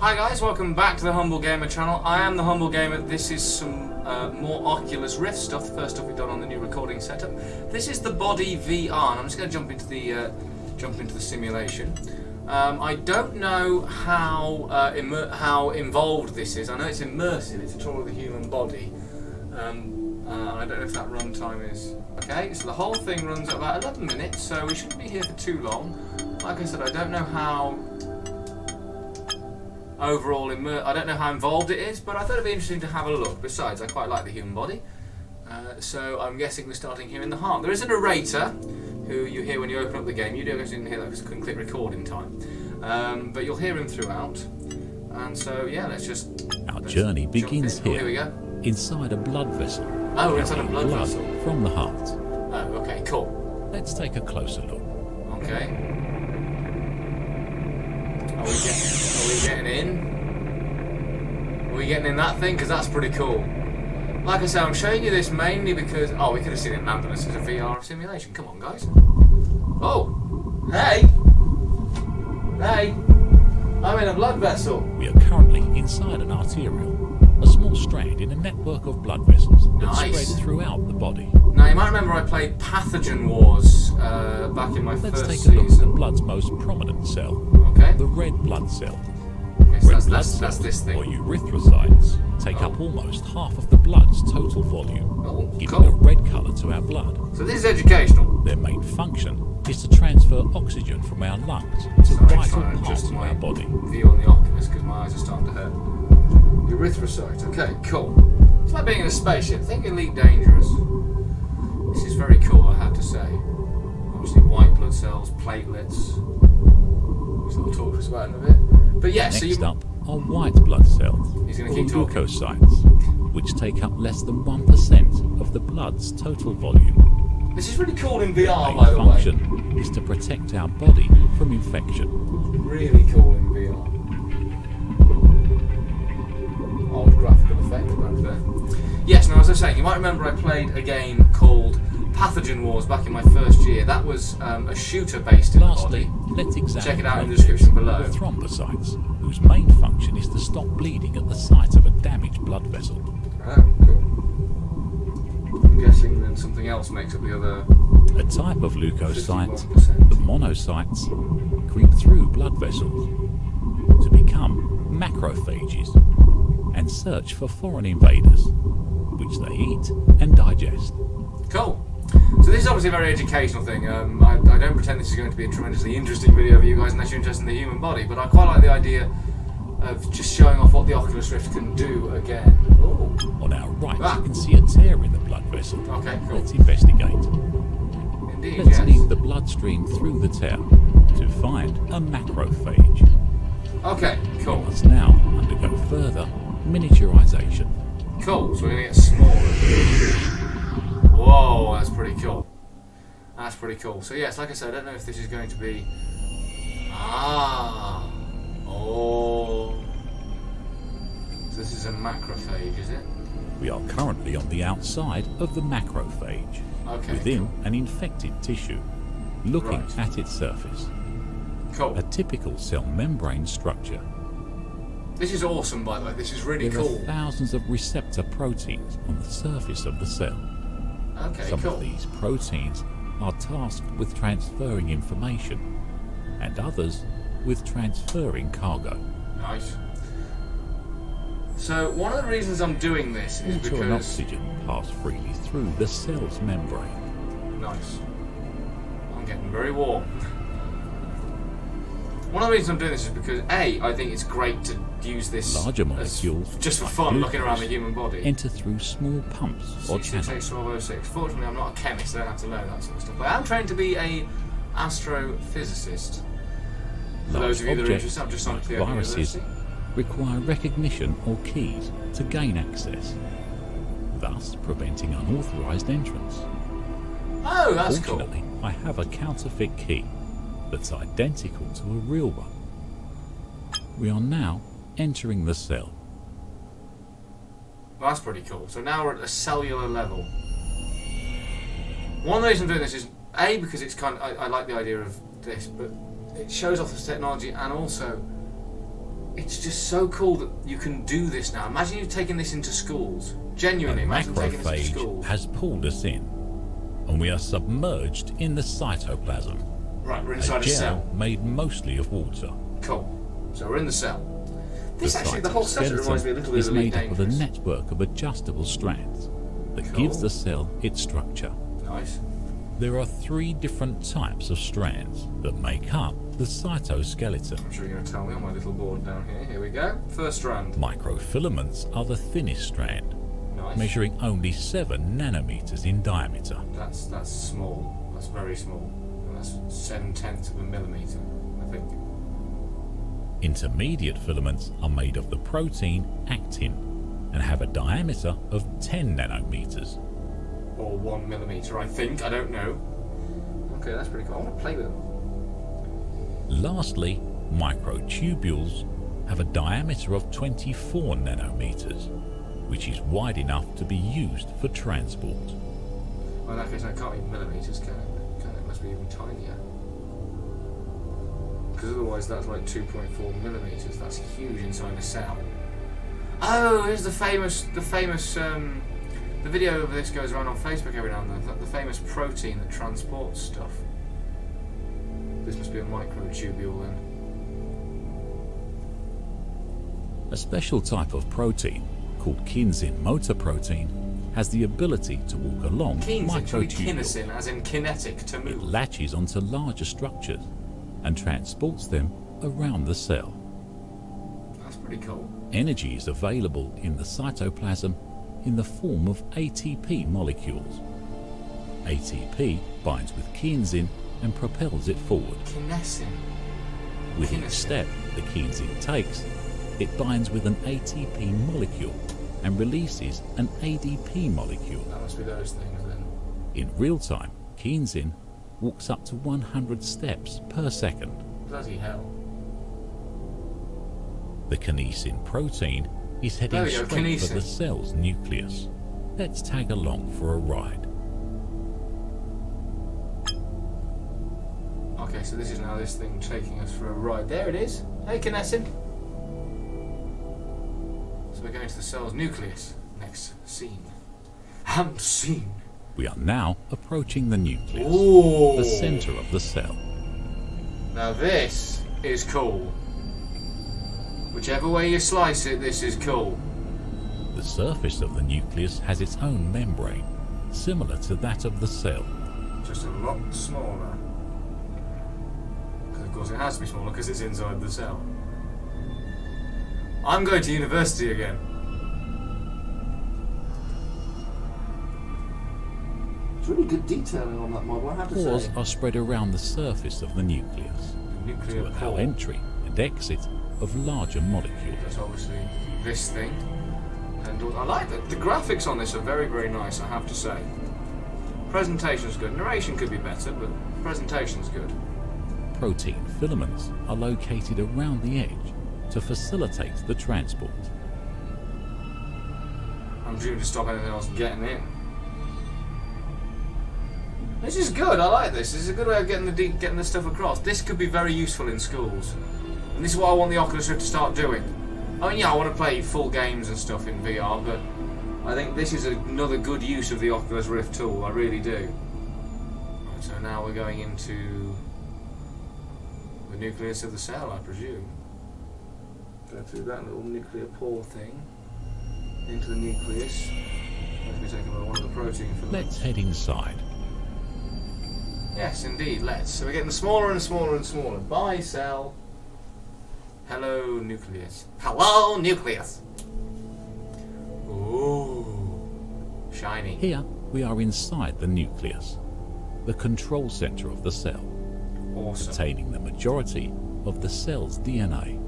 Hi guys, welcome back to the Humble Gamer channel. I am the Humble Gamer. This is some more Oculus Rift stuff, the first stuff we've done on the new recording setup. This is the body VR, and I'm just going to jump into the simulation. I don't know how involved this is. I know it's immersive, it's a tour of the human body. I don't know if that runtime is... Okay, so the whole thing runs at about 11 minutes, so we shouldn't be here for too long. Like I said, I don't know how... I don't know how involved it is, but I thought it'd be interesting to have a look. Besides, I quite like the human body, so I'm guessing we're starting here in the heart. There is a narrator who you hear when you open up the game. You guys didn't hear that because I couldn't click record in time, but you'll hear him throughout. And so yeah, let's Our journey begins here. Here we go. Inside a blood vessel. Oh, inside a blood vessel from the heart. Oh, okay, cool. Let's take a closer look. Okay. Are we getting in? Are we getting in that thing? Because that's pretty cool. Like I said, I'm showing you this mainly because... Oh, we could have seen it land on us as a VR simulation. Come on, guys. Oh! Hey! Hey! I'm in a blood vessel. We are currently inside an arteriole, a small strand in a network of blood vessels that spread throughout the body. Now, you might remember I played Pathogen Wars back in my first season. Let's take a look at the blood's most prominent cell. Okay. The red blood cell. Okay, so red blood that's cells, this thing. or erythrocytes, take up almost half of the blood's total volume, giving cool. a red colour to our blood. So this is educational. Their main function is to transfer oxygen from our lungs to vital parts of our body. View on the Oculus because my eyes are starting to hurt. Erythrocyte. Okay, cool. It's like being in a spaceship. Think Elite Dangerous. This is very cool, I have to say. Obviously, white blood cells, platelets. Which I'll talk to us about in a bit. But yeah, Next up are white blood cells, He's gonna or keep talking. leukocytes, which take up less than 1% of the blood's total volume. This is really cool in VR, Their by the way. function is to protect our body from infection. Really cool in VR. Old graphical effect back there. Yes, now as I was saying, you might remember I played a game called Pathogen Wars back in my first year. That was a shooter based in Lastly, the body. let's examine Check it out in the description below. The thrombocytes, whose main function is to stop bleeding at the site of a damaged blood vessel. Oh, cool. I'm guessing then something else makes up the other... A type of leukocyte, 51%. the monocytes, creep through blood vessels to become macrophages and search for foreign invaders, which they eat and digest. Cool. So this is obviously a very educational thing. I don't pretend this is going to be a tremendously interesting video for you guys unless you're interested in the human body, but I quite like the idea of just showing off what the Oculus Rift can do again. Ooh. On our right, you can see a tear in the blood vessel. Okay, cool. Let's investigate. Indeed, Let's yes. lead the bloodstream through the tear to find a macrophage. Okay, We cool. must now undergo further miniaturization. Cool, so we're going to get smaller. Whoa, that's pretty cool. That's pretty cool. So yes, like I said, I don't know if this is going to be... Oh. So this is a macrophage, is it? We are currently on the outside of the macrophage, Okay, within an infected tissue, looking Right. at its surface. cool. A typical cell membrane structure. This is awesome, by the way. This is really There cool. are thousands of receptor proteins on the surface of the cell. Okay, Some cool. of these proteins are tasked with transferring information, and others with transferring cargo. Nice. So one of the reasons I'm doing this is Water and because... oxygen pass freely through the cell's membrane. Nice. I'm getting very warm. One of the reasons I'm doing this is because A, I think it's great to use this Larger as molecules, just for like fun, looking around the glucose, human body. enter through small pumps or channels. 668-1206. Fortunately, I'm not a chemist, so I don't have to learn that sort of stuff. But I am trained to be a astrophysicist. For those of you that are interested, I'm just on like Clear viruses University. require recognition or keys to gain access, thus preventing unauthorized entrance. Oh, that's cool. Fortunately, I have a counterfeit key that's identical to a real one. We are now entering the cell. Well, that's pretty cool. So now we're at a cellular level. One of the reasons I'm doing this is A, because it's kind of, I like the idea of this, but it shows off this technology, and also It's just so cool that you can do this now. Imagine you've taken this into schools. Genuinely, A imagine taking this into macrophage schools. has pulled us in, and we are submerged in the cytoplasm, Right, we're a inside a cell. gel made mostly of water. Cool. So we're in the cell. This actually, the cytoskeleton whole setup reminds me a little bit is of made up of a Dangerous. network of adjustable strands that Cool. gives the cell its structure. Nice. There are 3 different types of strands that make up the cytoskeleton. I'm sure you're going to tell me on my little board down here. Here we go. First strand. Microfilaments are the thinnest strand, Nice. measuring only 7 nanometers in diameter. That's small. That's very small. And that's 7/10 of a millimeter, I think. Intermediate filaments are made of the protein actin and have a diameter of 10 nanometers. Or 1 millimeter, I think. I don't know. Okay, that's pretty cool. I want to play with them. Lastly, microtubules have a diameter of 24 nanometers, which is wide enough to be used for transport. Well, in that case, it can't be millimeters, can it? It must be even tinier. Because otherwise, that's like 2.4 millimeters. That's huge inside a cell. Oh, here's the video of this goes around on Facebook every now and then. The famous protein that transports stuff. This must be a microtubule then. A special type of protein, called kinesin motor protein, has the ability to walk along Kinesin, should be microtubules. kinesin, as in kinetic, to It move. latches onto larger structures and transports them around the cell. That's pretty cool. Energy is available in the cytoplasm in the form of ATP molecules. ATP binds with kinesin and propels it forward. Kinesin. With each Kinesin. step the kinesin takes, it binds with an ATP molecule and releases an ADP molecule. That must be those things then. In real time, kinesin walks up to 100 steps per second. Bloody hell. The kinesin protein is heading There we go, straight for kinesin. the cell's nucleus. Let's tag along for a ride. Okay, so this is now this thing taking us for a ride. There it is. Hey, kinesin. So we're going to the cell's nucleus. Next scene. Scene. We are now approaching the nucleus, Ooh. the center of the cell. Now this is cool. Whichever way you slice it, this is cool. The surface of the nucleus has its own membrane, similar to that of the cell. Just a lot smaller. Because of course it has to be smaller because it's inside the cell. I'm going to university again. It's really good detailing on that model, I have to Pores say. are spread around the surface of the nucleus The to nuclear allow pore. entry and exit of larger molecules. That's obviously this thing. And I like that. The graphics on this are very, very nice, I have to say. Presentation's good. Narration could be better, but presentation's good. Protein filaments are located around the edge to facilitate the transport. I'm due to stop anything else getting in. This is good. I like this. This is a good way of getting the stuff across. This could be very useful in schools, and this is what I want the Oculus Rift to start doing. I mean, yeah, I want to play full games and stuff in VR, but I think this is another good use of the Oculus Rift tool. I really do. Right, so now we're going into the nucleus of the cell, I presume. Go through that little nuclear pore thing into the nucleus. Let me take one of the protein filaments. Let's head inside. Yes, indeed, let's. So we're getting smaller and smaller and smaller. Bye, cell. Hello, nucleus. Hello, nucleus. Ooh, shiny. Here we are inside the nucleus, the control center of the cell, Awesome. containing the majority of the cell's DNA.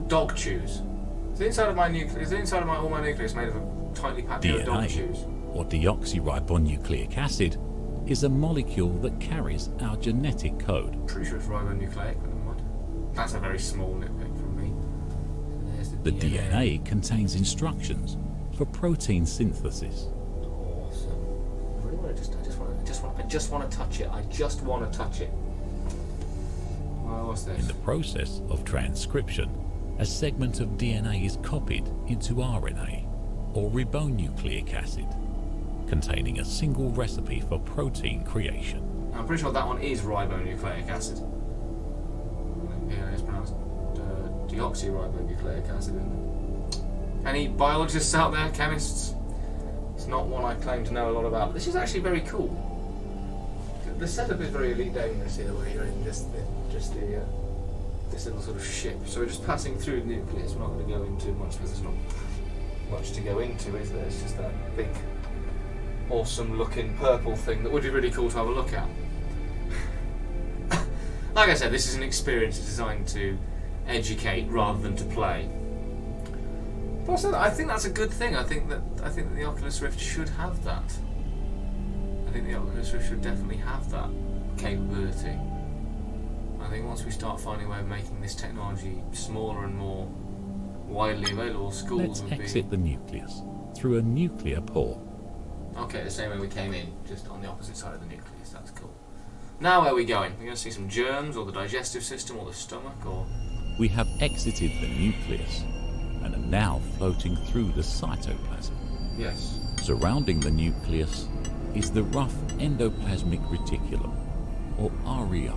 Dog chews. Is the inside of my nucleus? Is the inside of all my nucleus made of a tightly packed dog DNA, chews? or deoxyribonucleic acid, is a molecule that carries our genetic code. Pretty sure it's ribonucleic, but never mind. That's a very small nitpick from me. There's The DNA contains instructions for protein synthesis. Awesome. I really want to I just want to touch it. I just want to touch it. Well, what's this? In the process of transcription, a segment of DNA is copied into RNA, or ribonucleic acid, containing a single recipe for protein creation. I'm pretty sure that one is ribonucleic acid. Yeah, it's pronounced deoxyribonucleic acid, isn't it? Any biologists out there, chemists? It's not one I claim to know a lot about, but this is actually very cool. The setup is very elite dangerous here, where you're in this little sort of ship. So we're just passing through the nucleus. We're not going to go into much because there's not much to go into, is there? It's just that big, awesome looking purple thing that would be really cool to have a look at. Like I said, this is an experience designed to educate rather than to play. But also, I think that's a good thing. I think that the Oculus Rift should have that. I think the Oculus Rift should definitely have that capability. I think once we start finding a way of making this technology smaller and more widely available, schools Let's exit the nucleus through a nuclear pore. Okay, the same way we came in, just on the opposite side of the nucleus. That's cool. Now where are we going? We're going to see some germs, or the digestive system, or the stomach, or... We have exited the nucleus and are now floating through the cytoplasm. Yes. Surrounding the nucleus is the rough endoplasmic reticulum, or RER,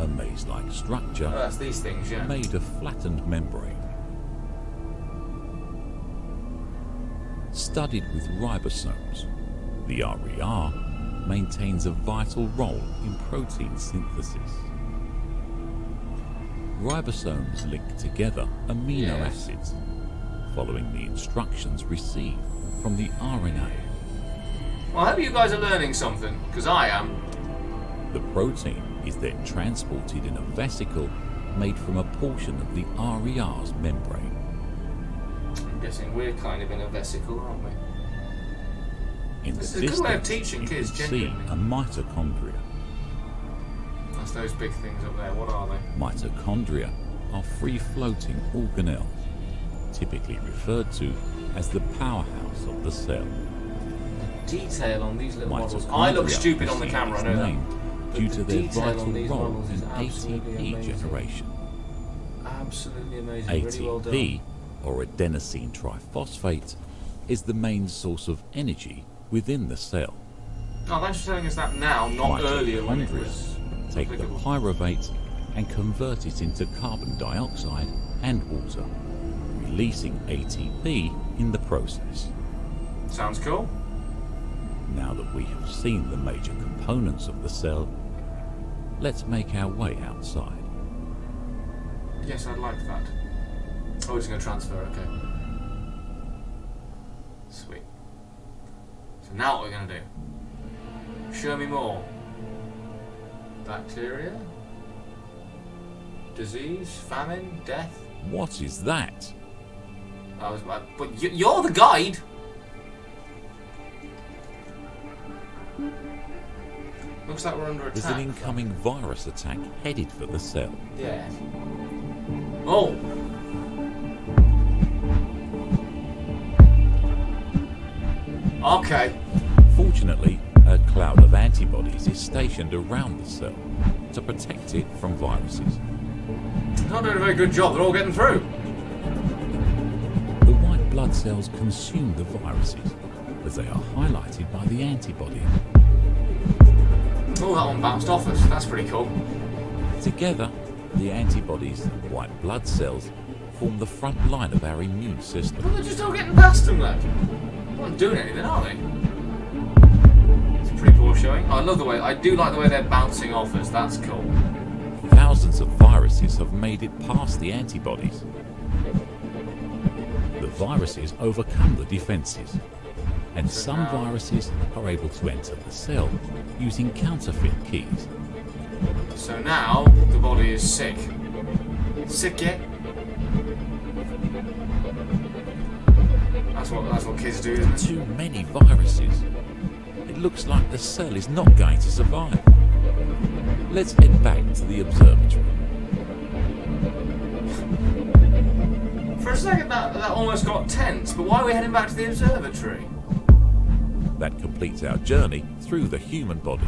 a maze-like structure that's these things, yeah. made of flattened membrane. Studied with ribosomes, the RER maintains a vital role in protein synthesis. Ribosomes link together amino acids, following the instructions received from the RNA. Well, I hope you guys are learning something, because I am. The protein is then transported in a vesicle made from a portion of the RER's membrane. I'm guessing we're kind of in a vesicle, aren't we? In This the is a good way of distance, teaching you kids, can see genuinely. a mitochondria. That's those big things up there. What are they? Mitochondria are free-floating organelles, typically referred to as the powerhouse of the cell. Detail on these little models. Mitochondria I look stupid on the camera, I know named that. due But to the their detail vital on these role models is in absolutely ATP amazing. generation. Absolutely amazing. Really well done. ATP, or adenosine triphosphate, is the main source of energy within the cell. Oh, thanks for telling us that now, not earlier when it was Take the applicable. pyruvate and convert it into carbon dioxide and water, releasing ATP in the process. Sounds cool. Now that we have seen the major components of the cell, let's make our way outside. Yes, I'd like that. Oh, we're just going to transfer, okay. Sweet. So now what we're going to do? Show me more. Bacteria? Disease? Famine? Death? What is that? But you're the guide! Looks like we're under attack. There's an incoming virus attack headed for the cell. Yeah. Oh! Okay. Fortunately, a cloud of antibodies is stationed around the cell to protect it from viruses. Not doing a very good job, they're all getting through. The white blood cells consume the viruses as they are highlighted by the antibody. Oh, that one bounced off us. That's pretty cool. Together, the antibodies and white blood cells form the front line of our immune system. But they're just all getting past them, lad. They're not doing anything, are they? It's pretty poor showing. Oh, I love the way. I do like the way they're bouncing off us. That's cool. Thousands of viruses have made it past the antibodies. The viruses overcome the defenses, and some viruses are able to enter the cell using counterfeit keys. So now the body is sick. Sick yet? That's what kids do, isn't it? Too many viruses. It looks like the cell is not going to survive. Let's head back to the observatory. For a second that almost got tense, but why are we heading back to the observatory? That completes our journey through the human body.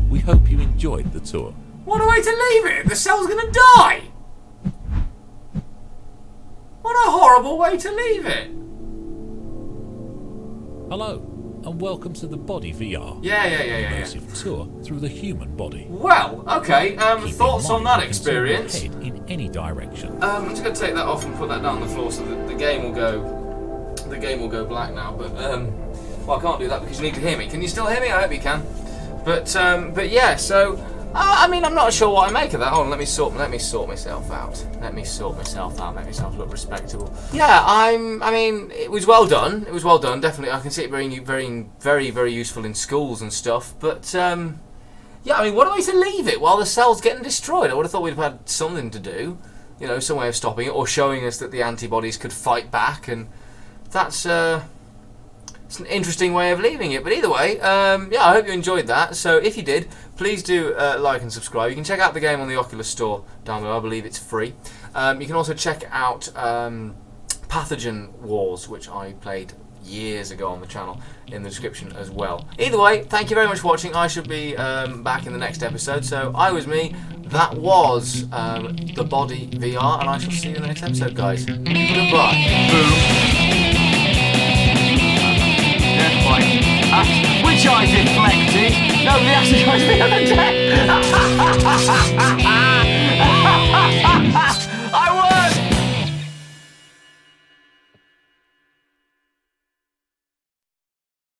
We hope you enjoyed the tour. What a way to leave it! The cell's gonna die! What a horrible way to leave it! Hello, and welcome to the Body VR. Yeah. Immersive tour through the human body. Well, okay, Keep thoughts in on mind that you can turn your experience? head in any direction. I'm just going to take that off and put that down on the floor so that the game will go black now, but, well, I can't do that because you need to hear me. Can you still hear me? I hope you can. But yeah, so, I mean, I'm not sure what I make of that. Hold on, let me sort myself out. Let me sort myself out, make myself look respectable. Yeah, I mean, it was well done. It was well done, definitely. I can see it being very useful in schools and stuff. But, yeah, I mean, what a way to leave it while the cell's getting destroyed. I would have thought we'd have had something to do. You know, some way of stopping it or showing us that the antibodies could fight back. And that's, it's an interesting way of leaving it. But either way, yeah, I hope you enjoyed that. So if you did, please do like and subscribe. You can check out the game on the Oculus store down below. I believe it's free. You can also check out Pathogen Wars, which I played years ago on the channel, in the description as well. Either way, thank you very much for watching. I should be back in the next episode. So I was me. That was the Body VR, and I shall see you in the next episode, guys. Goodbye. Boom. Which I deflected. No, the acid was the other day.